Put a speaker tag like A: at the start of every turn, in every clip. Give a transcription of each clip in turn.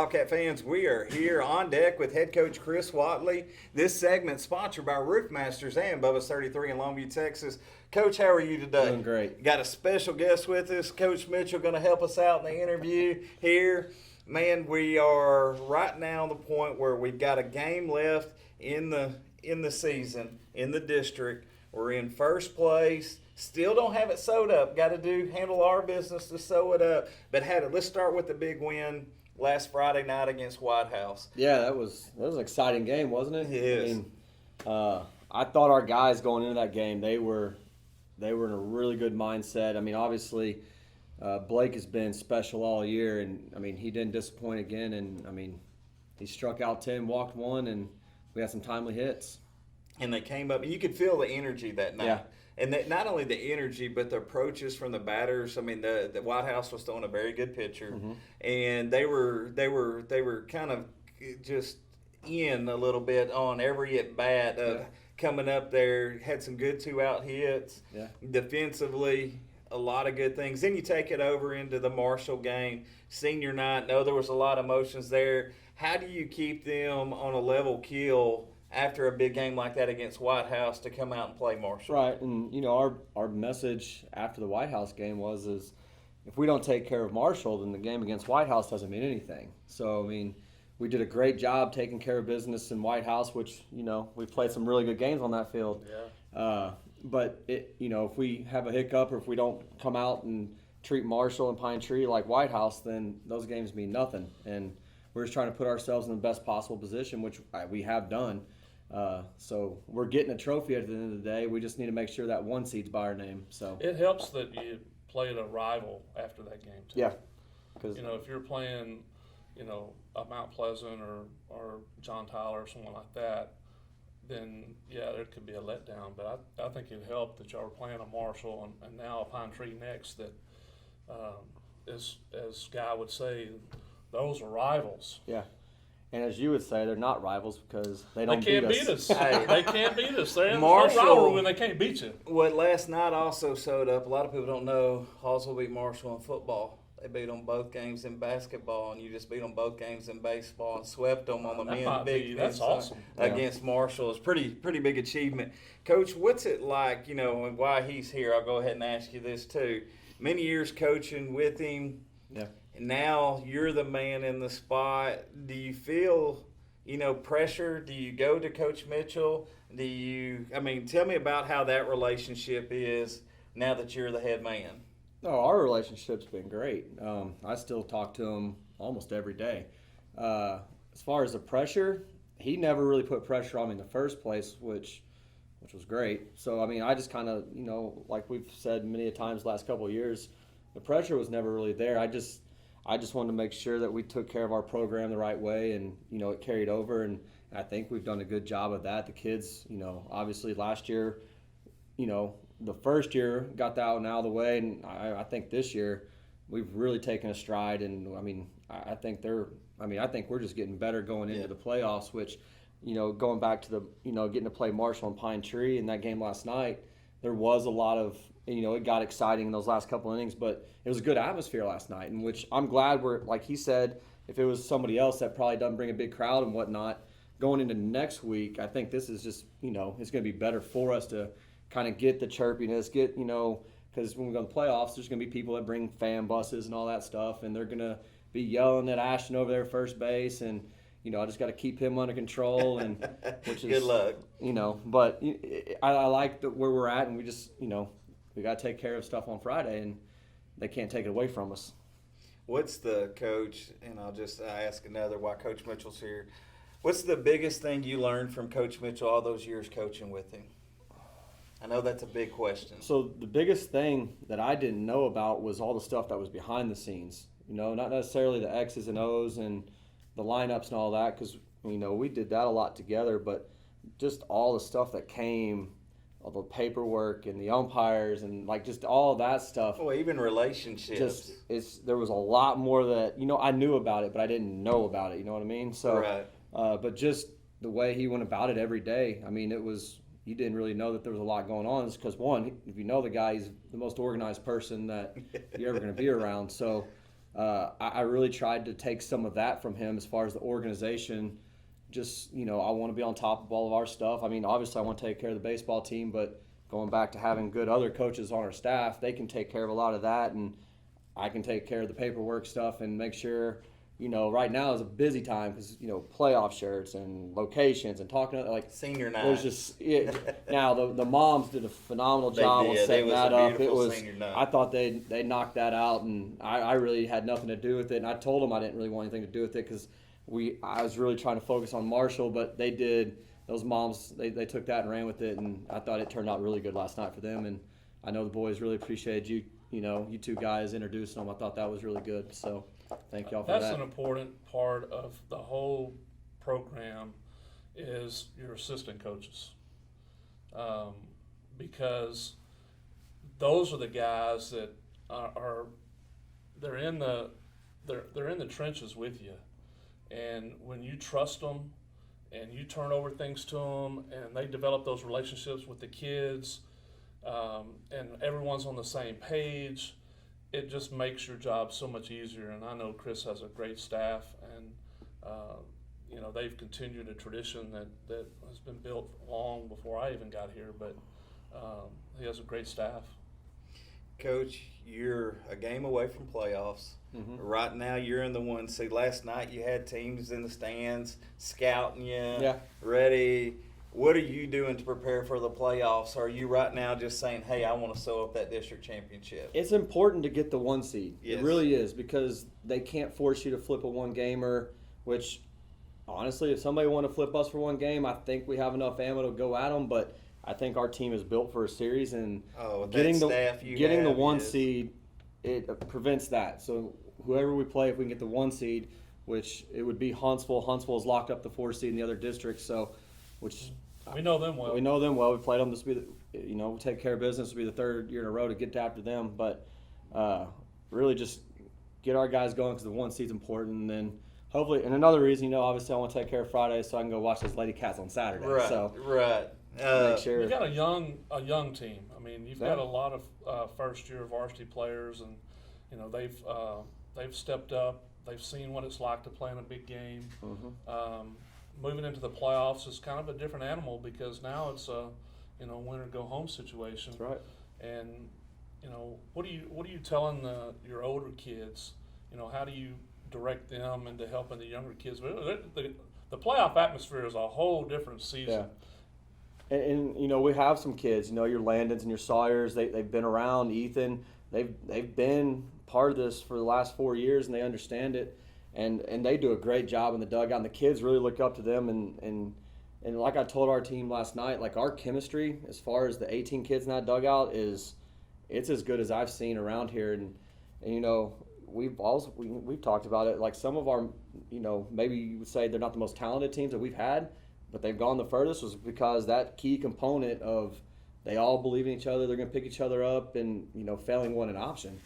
A: Bobcat fans, we are here on deck with head coach Chris Whatley. This segment sponsored by Roof Masters and Bubba's 33 in Longview, Texas. Coach, how are you today?
B: Doing great.
A: Got a special guest with us. Coach Mitchell going to help us out in the interview here. Man, we are right now on the point where we've got a game left in the season, in the district. We're in first place. Still don't have it sewed up. Got to handle our business to sew it up. But let's start with the big win last Friday night against White House.
B: Yeah, that was an exciting game, wasn't it?
A: Yes.
B: I mean, I thought our guys going into that game, they were in a really good mindset. I mean, obviously, Blake has been special all year, and I mean, he didn't disappoint again. And I mean, he struck out 10, walked 1, and we had some timely hits.
A: And they came up, and you could feel the energy that night.
B: Yeah.
A: And not only the energy, but the approaches from the batters. I mean, the White House was throwing a very good pitcher, and they were kind of just in a little bit on every at bat of coming up there. Had some good 2-out hits.
B: Yeah.
A: Defensively, a lot of good things. Then you take it over into the Marshall game, senior night. No, there was a lot of emotions there. How do you keep them on a level keel after a big game like that against White House to come out and play Marshall?
B: Right, and you know, our message after the White House game was if we don't take care of Marshall, then the game against White House doesn't mean anything. So I mean, we did a great job taking care of business in White House, which, you know, we played some really good games on that field.
A: Yeah.
B: But if we have a hiccup or if we don't come out and treat Marshall and Pine Tree like White House, then those games mean nothing. And we're just trying to put ourselves in the best possible position, which we have done. So we're getting a trophy at the end of the day. We just need to make sure that 1 seed's by our name. So
C: it helps that you played a rival after that game too.
B: Yeah, because
C: if you're playing, a Mount Pleasant or John Tyler or someone like that, then there could be a letdown. But I think it helped that y'all were playing a Marshall and now a Pine Tree next. That as Guy would say, those are rivals.
B: Yeah. And as you would say, they're not rivals because they don't
C: beat us. They can't beat us. There's no rivalry when they can't beat you.
A: What last night also showed up, a lot of people don't know, Hallsville beat Marshall in football. They beat them both games in basketball, and you just beat them both games in baseball and swept them on the men's big
C: that's awesome.
A: Against Marshall. It's pretty big achievement. Coach, what's it like, and why he's here? I'll go ahead and ask you this too. Many years coaching with him.
B: Yeah.
A: Now you're the man in the spot. Do you feel, pressure? Do you go to Coach Mitchell? Tell me about how that relationship is now that you're the head man.
B: No, our relationship's been great. I still talk to him almost every day. As far as the pressure, he never really put pressure on me in the first place, which was great. So, I just kind of, like we've said many times the last couple of years, the pressure was never really there. I just wanted to make sure that we took care of our program the right way, and it carried over, and I think we've done a good job of that. The kids, obviously last year, the first year got that out of the way, and I think this year we've really taken a stride, and I think we're just getting better going into the playoffs, which, going back to the, getting to play Marshall and Pine Tree in that game last night, there was a lot of, it got exciting in those last couple innings, but it was a good atmosphere last night, in which I'm glad like he said, if it was somebody else that probably doesn't bring a big crowd and whatnot, going into next week, I think this is just, it's going to be better for us to kind of get the chirpiness, because when we go to the playoffs, there's going to be people that bring fan buses and all that stuff, and they're going to be yelling at Ashton over there at first base, and, I just got to keep him under control, and which is
A: good luck.
B: But I like where we're at, and we just, we got to take care of stuff on Friday, and they can't take it away from us.
A: What's the coach, and I'll just ask another why Coach Mitchell's here. What's the biggest thing you learned from Coach Mitchell all those years coaching with him? I know that's a big question.
B: So the biggest thing that I didn't know about was all the stuff that was behind the scenes. Not necessarily the X's and O's and the lineups and all that, because, we did that a lot together, but just all the stuff that came, all the paperwork and the umpires and just all of that stuff.
A: Well, even relationships.
B: There was a lot more that, I knew about it, but I didn't know about it, you know what I mean? So,
A: right.
B: But just the way he went about it every day, it was, you didn't really know that there was a lot going on. It's because, one, if you know the guy, he's the most organized person that you're ever going to be around. So I really tried to take some of that from him as far as the organization. Just, I want to be on top of all of our stuff. I mean, obviously I want to take care of the baseball team, but going back to having good other coaches on our staff, they can take care of a lot of that, and I can take care of the paperwork stuff and make sure, right now is a busy time because, playoff shirts and locations and talking to,
A: senior night.
B: There's just now the moms did a phenomenal job on setting that up. It was I thought they knocked that out, and I really had nothing to do with it. And I told them I didn't really want anything to do with it because I was really trying to focus on Marshall, but they did. Those moms, they took that and ran with it, and I thought it turned out really good last night for them. And I know the boys really appreciated you. You two guys introducing them. I thought that was really good. So thank y'all for that.
C: That's an important part of the whole program is your assistant coaches, because those are the guys that they're in the trenches with you, and when you trust them and you turn over things to them and they develop those relationships with the kids, and everyone's on the same page, it just makes your job so much easier. And I know Chris has a great staff, and they've continued a tradition that has been built long before I even got here, but he has a great staff.
A: Coach, you're a game away from playoffs.
B: Mm-hmm.
A: Right now, you're in the 1 seed. Last night, you had teams in the stands scouting you, ready. What are you doing to prepare for the playoffs? Are you right now just saying, hey, I want to sew up that district championship?
B: It's important to get the 1 seed.
A: Yes.
B: It really is, because they can't force you to flip a one-gamer, which, honestly, if somebody want to flip us for one game, I think we have enough ammo to go at them, but I think our team is built for a series, and getting the 1 seed, it prevents that. So whoever we play, if we can get the 1 seed, which it would be Huntsville. Huntsville has locked up the 4 seed in the other districts, which
C: we know them well.
B: We know them well. We played them. This will be, we take care of business. This will be the 3rd year in a row to get after them. But really just get our guys going because the 1 seed's important. And then hopefully, and another reason, obviously I want to take care of Friday so I can go watch those Lady Cats on Saturday.
A: Right.
B: Make sure.
C: You got a young team. I mean, you've got a lot of first-year varsity players, and they've stepped up. They've seen what it's like to play in a big game.
B: Mm-hmm.
C: Moving into the playoffs is kind of a different animal because now it's a win or go home situation.
B: That's right.
C: And what are you telling your older kids? How do you direct them into helping the younger kids? The playoff atmosphere is a whole different season.
B: Yeah. And we have some kids. Your Landons and your Sawyers. They've been around. Ethan. They've been part of this for the last 4 years, and they understand it. And they do a great job in the dugout, and the kids really look up to them. And like I told our team last night, like our chemistry as far as the 18 kids in that dugout it's as good as I've seen around here. And we've talked about it. Like some of our, maybe you would say they're not the most talented teams that we've had, but they've gone the furthest was because that key component of they all believe in each other, they're going to pick each other up, and failing wasn't an option.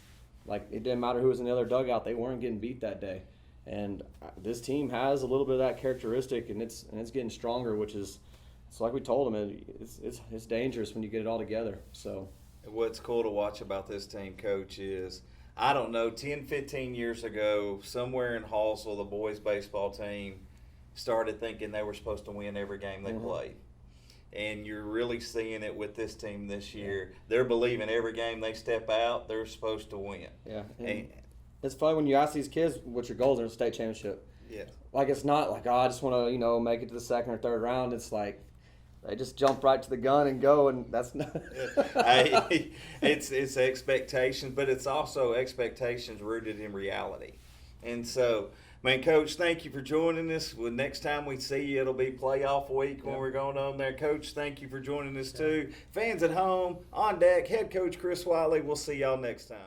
B: Like it didn't matter who was in the other dugout, they weren't getting beat that day. And this team has a little bit of that characteristic, and it's getting stronger, which is, it's like we told them, it's dangerous when you get it all together. So
A: what's cool to watch about this team, Coach, is I don't know, 10, 15 years ago, somewhere in Hallsville, the boys baseball team started thinking they were supposed to win every game they played. And you're really seeing it with this team this year. They're believing every game they step out, they're supposed to win.
B: Yeah. And it's funny when you ask these kids what your goals are in a state championship.
A: Yeah.
B: Like it's not like, I just want to, make it to the 2nd or 3rd round. It's like they just jump right to the gun and go, and that's not.
A: It's expectations, but it's also expectations rooted in reality. And so, man, Coach, thank you for joining us. Well, next time we see you, it'll be playoff week when we're going on there. Coach, thank you for joining us too. Fans at home, on deck, head coach Chris Whatley. We'll see y'all next time.